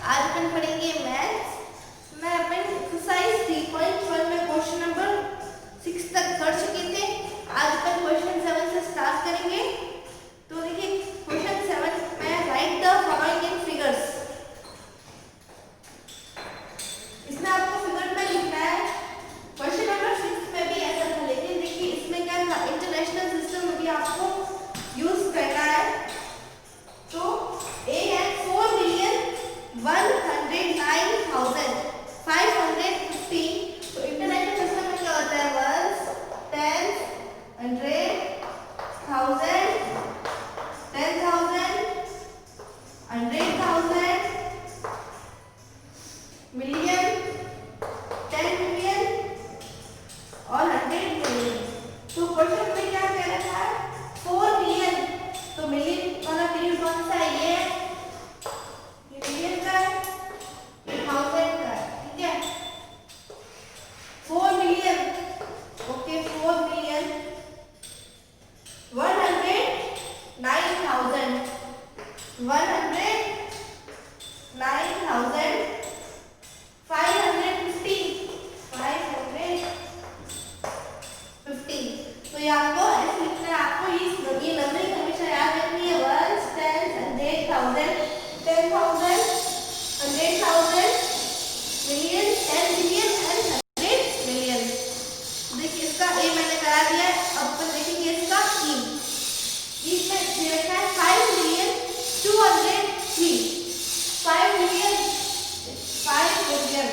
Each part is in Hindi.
आज अपन पढ़ेंगे मैथ्स में। अपन एक्सरसाइज 3.1 में क्वेश्चन नंबर 6 तक कर चुके थे। आज अपन क्वेश्चन 7 से स्टार्ट करेंगे। तो देखिए क्वेश्चन 7 में right the following in figures. इसमें आपको फिगर में लिखना है। क्वेश्चन नंबर 6 में भी ऐसा था, लेकिन देखिए इसमें क्या था, इंटरनेशनल सिस्टम भी आपको यूज करना है। तो ए है 4,109,515। तो इंटरनेशनल सिस्टम में क्या होता है, वंस, टेंस, 100, 1000, 10,000, 100,000, मिलियन, 10 मिलियन और 100 मिलियन। तो क्वेश्चन में क्या कह रहा है, 4 मिलियन। तो मिलियन वाला मिलियन कौन सा है, ये मिलियन का है, ये 1000 का है, ठीक है। 4 मिलियन, ओके, 4 मिलियन 109,000, 109,515, 515। तो ये आपको ऐसे लिखना है। आपको ये नंबरिंग हमेशा याद रखनी है, 1, 10, 100,000, 10,000, 100,000, मिलियन, 10 मिलियन एंड 100 मिलियन। देखिए इसका ए मैंने करा दिया है। अब अपन देखेंगे इसका ई। ई में लिखा है 5,203,000, 5 मिलियन, 5 मिलियन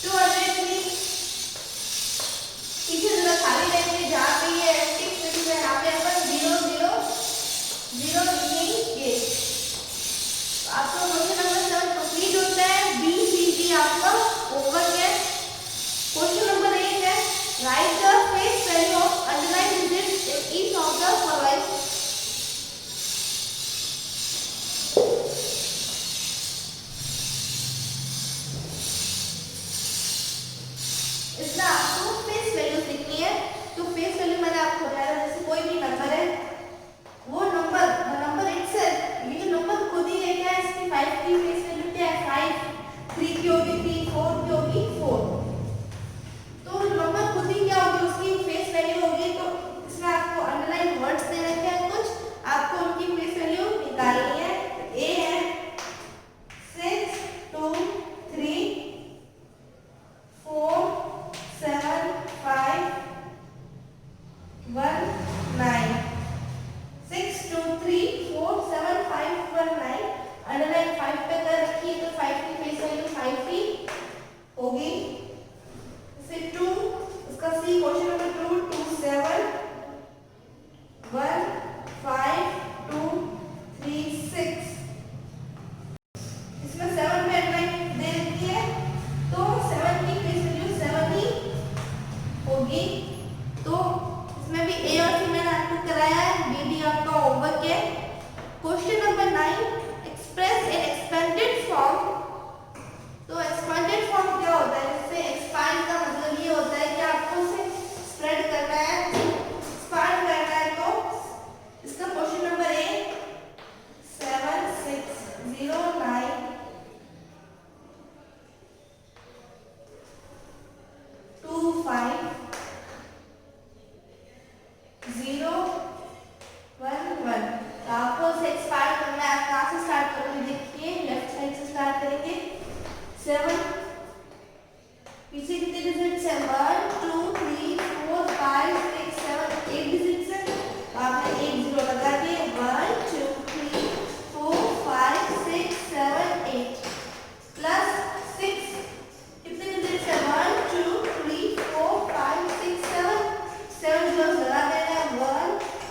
203। पीछे जरा खाली रहेंगे, जहाँ पे ये एक्टिव स्टेटस है यहाँ पे अपन 000 लिखेंगे। आपका क्वेश्चन नंबर 7 कंप्लीट होता है। BCG आपका होमवर्क है। क्वेश्चन नंबर 8 है right the face value of underline digits in each of the following. इसमें आपको फेस वैल्यूज लिखनी है। तो फेस वैल्यू मैंने आपको बताया, जैसे कोई भी नंबर है, वो नंबर इटसेल्फ, ये जो नंबर खुद ही है, क्या है, इसकी 5 की फेस वैल्यू क्या है, 5, 3 की होगी 3, 4 की होगी 4। तो नंबर खुद ही क्या होगी, उसकी फेस वैल्यू होगी। तो इसमें आपको अंडरलाइन वर्ड्स दे रखे हैं कुछ, आपको उनकी फेस वैल्यू निकालनी है। ए है 6, 2, 3, 4, 7, 5, 1, 9, 6, 2, 3, 4, 7, 5, 1, 9। अंडरलाइन 5 पे कर रखी है, तो 5 की फेस वैल्यू 5 ही होगी। फिर 2, उसका सी क्वेश्चन नंबर 2, 2, 7, 1, 5, 2, 3, 6। इसमें 7 पे अंडरलाइन दे रखी है, तो 7 की फेस वैल्यू 7 ही होगी। तो इसमें भी ए और सी मैंने आपको कराया है। बीडी आपका होमवर्क है। Question number 9 express in expanded form. तो एक्सपेंडेड फॉर्म क्या होता है, इससे एक्सपांड का मतलब ये होता है कि आपको इसे स्प्रेड करना है, एक्सपांड करना है। तो इसका क्वेश्चन नंबर ए 7, 6, 0, 9, 2, 5, 0, 1, 1। तो आपको इसे एक्सपांड करना है। आप कहाँ से स्टार्ट करोगे, देखिए लेफ्ट साइड से स्टार्ट करेंगे। 7, पीछे कितने डिजिट्स है, 1, 2, 3, 4, 5, 6, 7, 8 डिजिट्स है। तो आपने 1 0 लगा दिए। 1, 2, 3, 4, 5, 6, 7, 8 प्लस 6, कितने डिजिट्स है, 1, 2, 3, 4, 5, 6, 7, 7 0 लगा देना है। 1,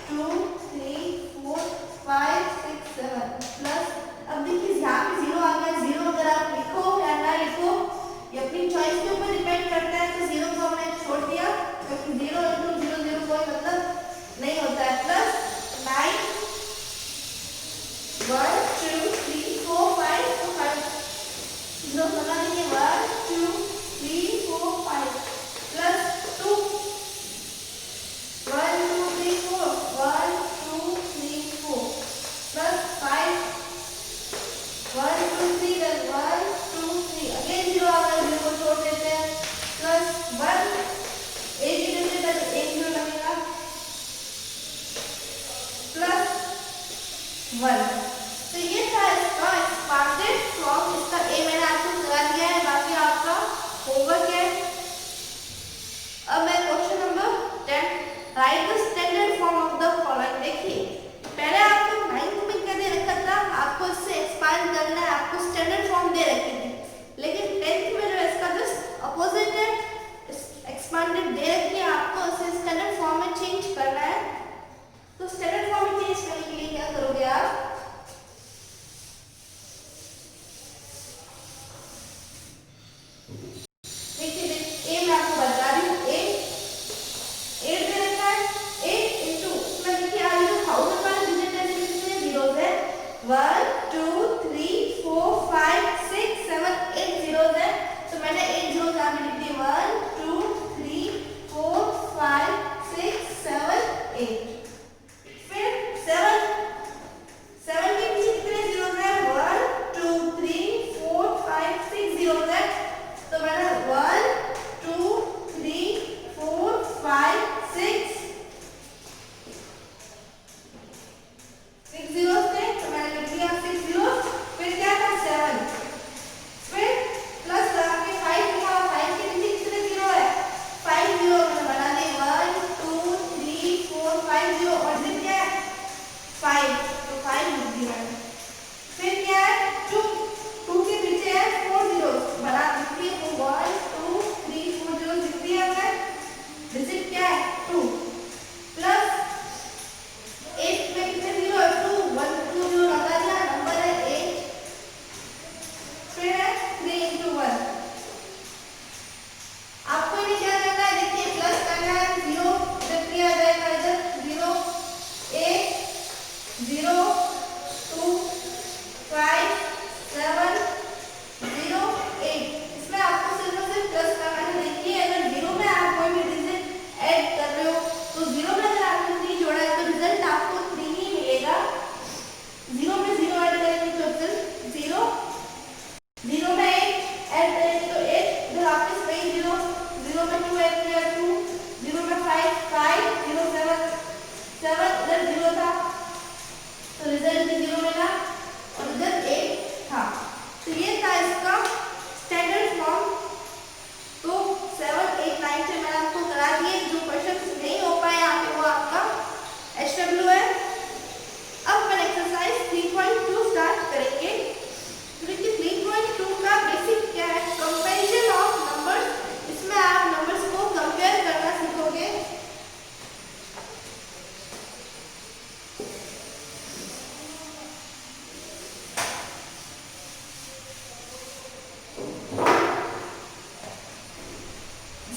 2, 3, 4, 5, 6, 7 प्लस, अब देखिए यहाँ पे 0 आ गया। 0 अगर आप लिखो या ना लिखो, ये अपनी चॉइस के ऊपर डिपेंड करता है। तो 0 को हमने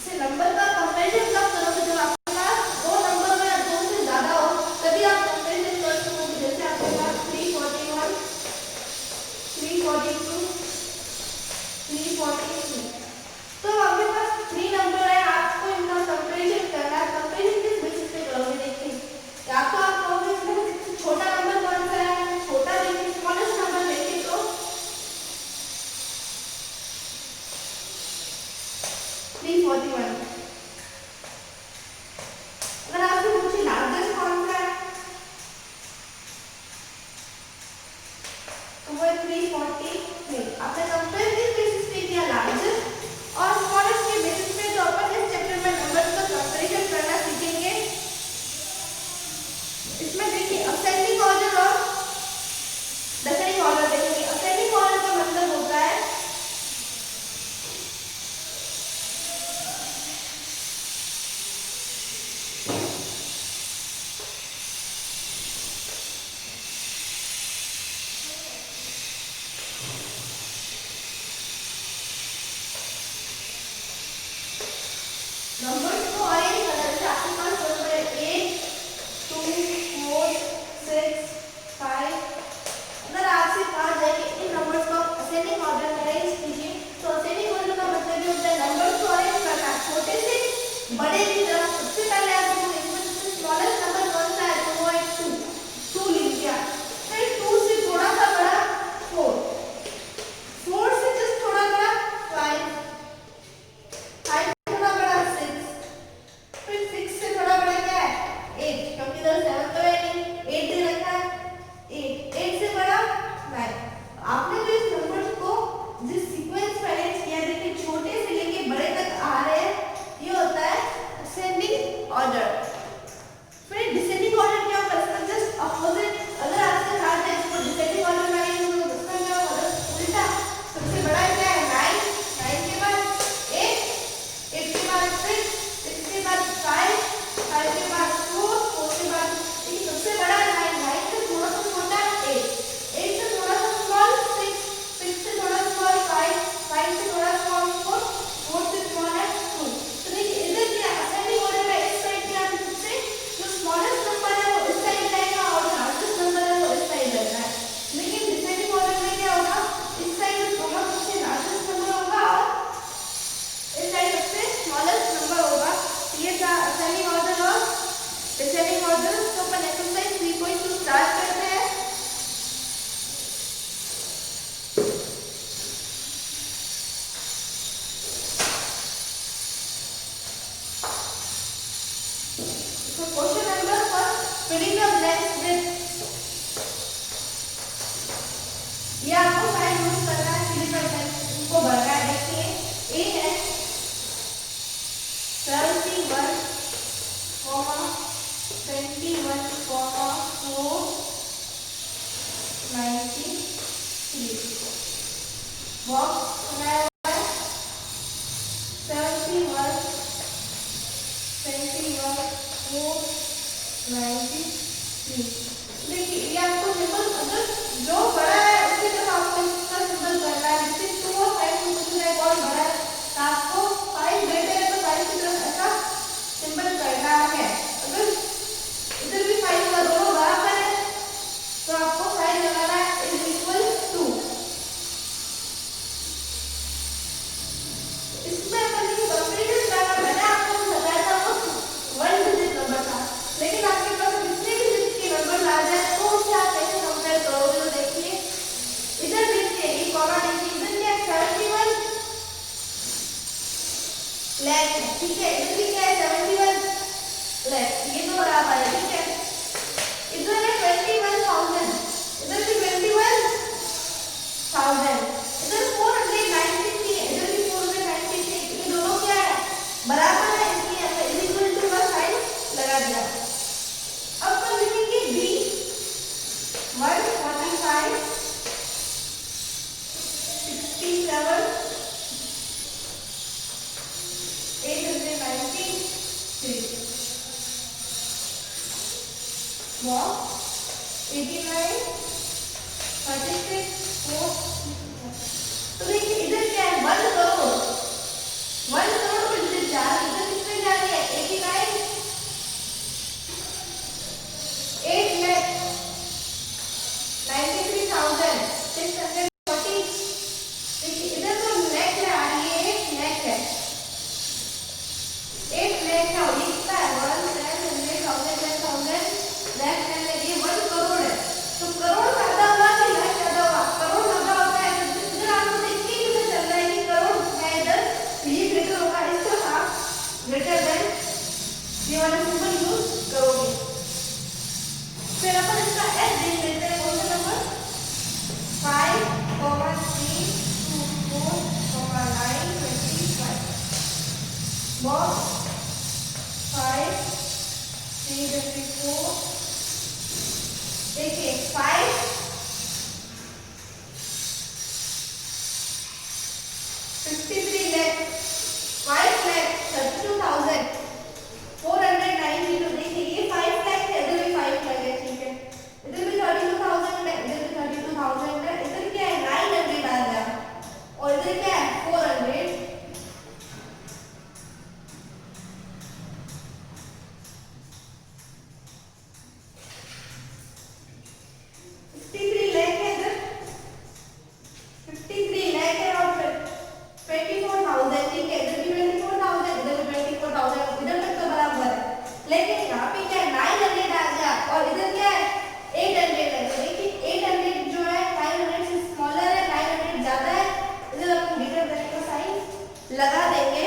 से नंबर का कंपैरिजन कब करोगे, जब आपके पास दो नंबर में दो से ज्यादा हो तभी आप कंपैरिजन कर सकोगे। जैसे आपके पास 341, 342, 343, तो आपके पास 3 नंबर है, आपको इनका कंपैरिजन करना है। कंपैरिजन किस बेसिस पे करोगे, देखिए या तो आप कहोगे इसमें सबसे छोटा नंबर कौन सा है, छोटा देखिए, स्मॉलेस्ट नंबर देखिए तो 341। अगर आपसे पूछे लार्जेस्ट कौन सा है तो वो है 343। आपने कंपेयर किस बेसिस पे किया, लार्जेस्ट और स्मॉलेस्ट के बेसिस पे। तो अपन इस चैप्टर में नंबर्स का कंपैरिजन करना सीखेंगे। इसमें देखिए असेंडिंग ऑर्डर और डिसेंडिंग ऑर्डर देखेंगे। असेंडिंग ऑर्डर का मतलब होता है नंबर्स को अरेंज करना। जैसे आपके पास नंबर है 8, 2, 4, 6, 5। अगर आपसे कहा जाए कि इन नंबर्स को असेंडिंग ऑर्डर में अरेंज कीजिए, तो असेंडिंग ऑर्डर का मतलब ये होता है नंबर्स को अरेंज करना छोटे से बड़े की तरफ। सबसे पहले आप देखोगे इसमें सबसे स्मॉलेस्ट नंबर कौन सा है, तो वो है 2, 2 लिख दिया। फिर 2 से थोड़ा सा बड़ा 4, 4 से जस्ट थोड़ा बड़ा 5, 5 से थोड़ा बड़ा 6, फिर 6 से थोड़ा बड़ा क्या है 8, क्योंकि इधर 7 तो है नहीं, 8 दे रखा है, 8, 8 से बड़ा 9। आपने जो इस नंबर्स को जिस सीक्वेंस में अरेंज किया, देखिए छोटे से लेके बड़े तक आ रहे हैं, ये होता है असेंडिंग ऑर्डर। फिर डिसेंडिंग ऑर्डर क्या होगा, इसका जस्ट अपोजिट। अगर आपसे कहा जाए इसको डिसेंडिंग ऑर्डर में अरेंज करो, तो इसका क्या होगा, उल्टा। सबसे बड़ा क्या है 9, 9 के बाद 8, 8 के बाद 6, 6 के बाद 5, 5 के बाद 4, 4 के बाद, ये सबसे बड़ा 9, 9 से थोड़ा सा छोटा 8, 8 से थोड़ा सा स्मॉल 6, 6 से थोड़ा स्मॉल 5, 5 से थोड़ा स्मॉल 4, 4 से स्मॉल है 2। तो देखिए इधर क्या असेंडिंग ऑर्डर में इस साइड क्या है, सबसे जो स्मॉलेस्ट नंबर है वो इस साइड रहेगा और लार्जेस्ट नंबर है वो इस साइड रहता है। लेकिन डिसेंडिंग ऑर्डर में क्या होगा, इस साइड दोनों सबसे लार्जेस्ट नंबर होगा और इस साइड सबसे स्मॉलेस्ट नंबर होगा। ये था असेंडिंग ऑर्डर और डिसेंडिंग ऑर्डर। तो अपन एक्सरसाइज 3.2 स्टार्ट करते हैं। तो question number 1, filling the blanks with, ये आपको साइड यूज करना है, फिलिंग द ब्लैंक्स को भरना है। देखिए ए है 71, 21, 4, 93। बॉक्स बनाया हुआ है 71, 21, 4, 93। देखिए ये आपको सिंबल, अगर जो बड़ा है उसकी तरफ आपको इसका सिंबल करना है। जैसे 2 और 5 को पूछना है कौन बड़ा है, तो आपको 5 ग्रेटर है तो 5 की तरफ ऐसा सिंबल करना है। अगर इधर भी 5 का दोनों बराबर है तो आपको साइड लगाना है इज इक्वल टू। इसमें अपन ये कंपैरिजन करना, मैंने आपको बताया था वो 1 डिजिट नंबर था, लेकिन आपके पास कितने भी डिजिट के नंबर आ जाए तो उससे आप कैसे कंपेयर करोगे। तो देखिए इधर देखिए ये कॉमा, देखिए इधर क्या है 71 लाख है, ठीक है। इधर भी क्या है 71 लाख, ये दो बराबर है, ठीक है। इधर है 21,000, इधर भी 21,000, इधर 493 है, इधर भी 493। ये दोनों क्या है बराबर है, इसलिए हमने इक्वल टू का साइन लगा दिया। अब अपन लिखेंगे बी 145, 67, 893। बॉक्स 89, 36, 4। तो देखिए इधर क्या है 1 करोड़, 1 करोड़ में डिजिट 4 ग्रेटर देन ये वाला सिंबल यूज करोगे। फिर अपन इसका एस देख लेते हैं। क्वेश्चन नंबर 5, 3, 2, 4, 9, 25 बॉक्स 5 3 4 देखिए 5 53 lakh 5 lakh 32,492। देखिए ये 5 लाख है, इधर भी 5 लाख है, ठीक है, इधर भी 32,000 है, इधर भी 32,000 है, इधर क्या है 900 आ गया और इधर क्या है 400। लगा देंगे।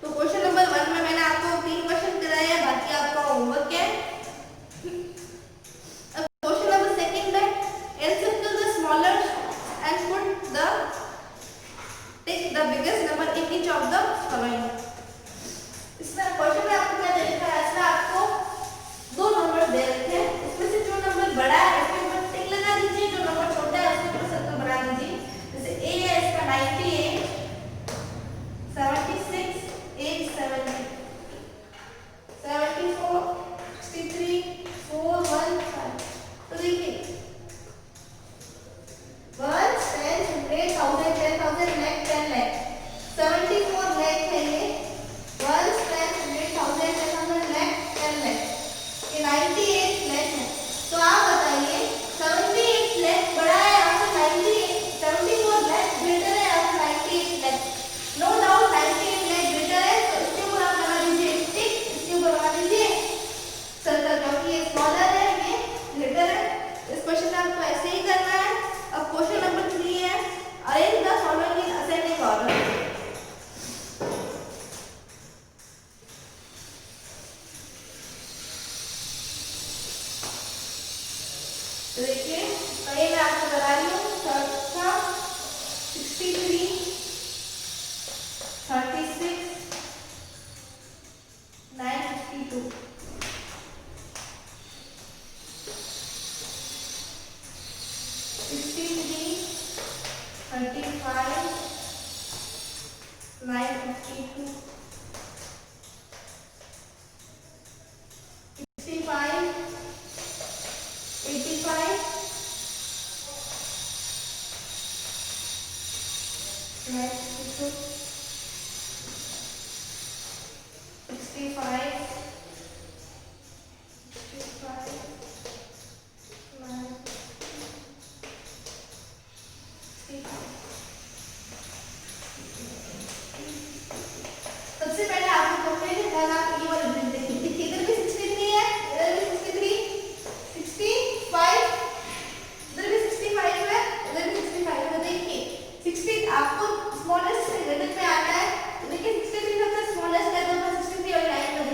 तो क्वेश्चन नंबर 1 में मैंने आपको 3 क्वेश्चन कराए हैं, बाकी आपका होमवर्क है। अब क्वेश्चन नंबर 2 में encircle the smaller and put the take the biggest number in each of the following। इसमें क्वेश्चन में आपको क्या दे रखा है, इसमें आपको 2 नंबर दे रखे हैं, इसमें से जो नंबर बड़ा है उसके ऊपर टिक लगा दीजिए, जो नंबर छोटा है उसके ऊपर सर्कल बना दीजिए। जैसे ए है इसका 98 76 8 70 74 63 4 1 5। तो देखिए 1 10 100 1000 10,000 lakh 10 lakh 74 lakh है ये 1 10 100,000 10,000 lakh 10 lakh ये 98 lakh है। तो आप बताइए 78 lakh बड़ा है आपका 98 74 lakh ग्रेटर है आपका 98 lakh। No doubt 98 lakh greater है, तो इसके ऊपर आप लगा दीजिए टिक, इसके ऊपर लगा दीजिए सर्कल, क्योंकि ये स्मॉलर है ये ग्रेटर है। इस क्वेश्चन में आपको ऐसे ही करना है। अब क्वेश्चन नंबर 3 है arrange the following in ascending order. तो देखिए पहले मैं आपको करा रही हूँ 63 36 952 63 35 952 65 85 952 65 सबसे पहले आपको पहले ध्यान आप ये वाला ग्रिड देखिए, इधर भी 63 है, इधर भी 63 65 इधर भी 65 है, इधर भी 65 है। देखिए 60 आपको स्मॉलेस्ट से ग्रेटर पे आना है, तो देखिए 63 सबसे स्मॉलेस्ट है, तो 63 और लाइन में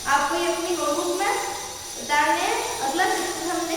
आपको ये अपनी नोटबुक में बताने अगला चित्र हम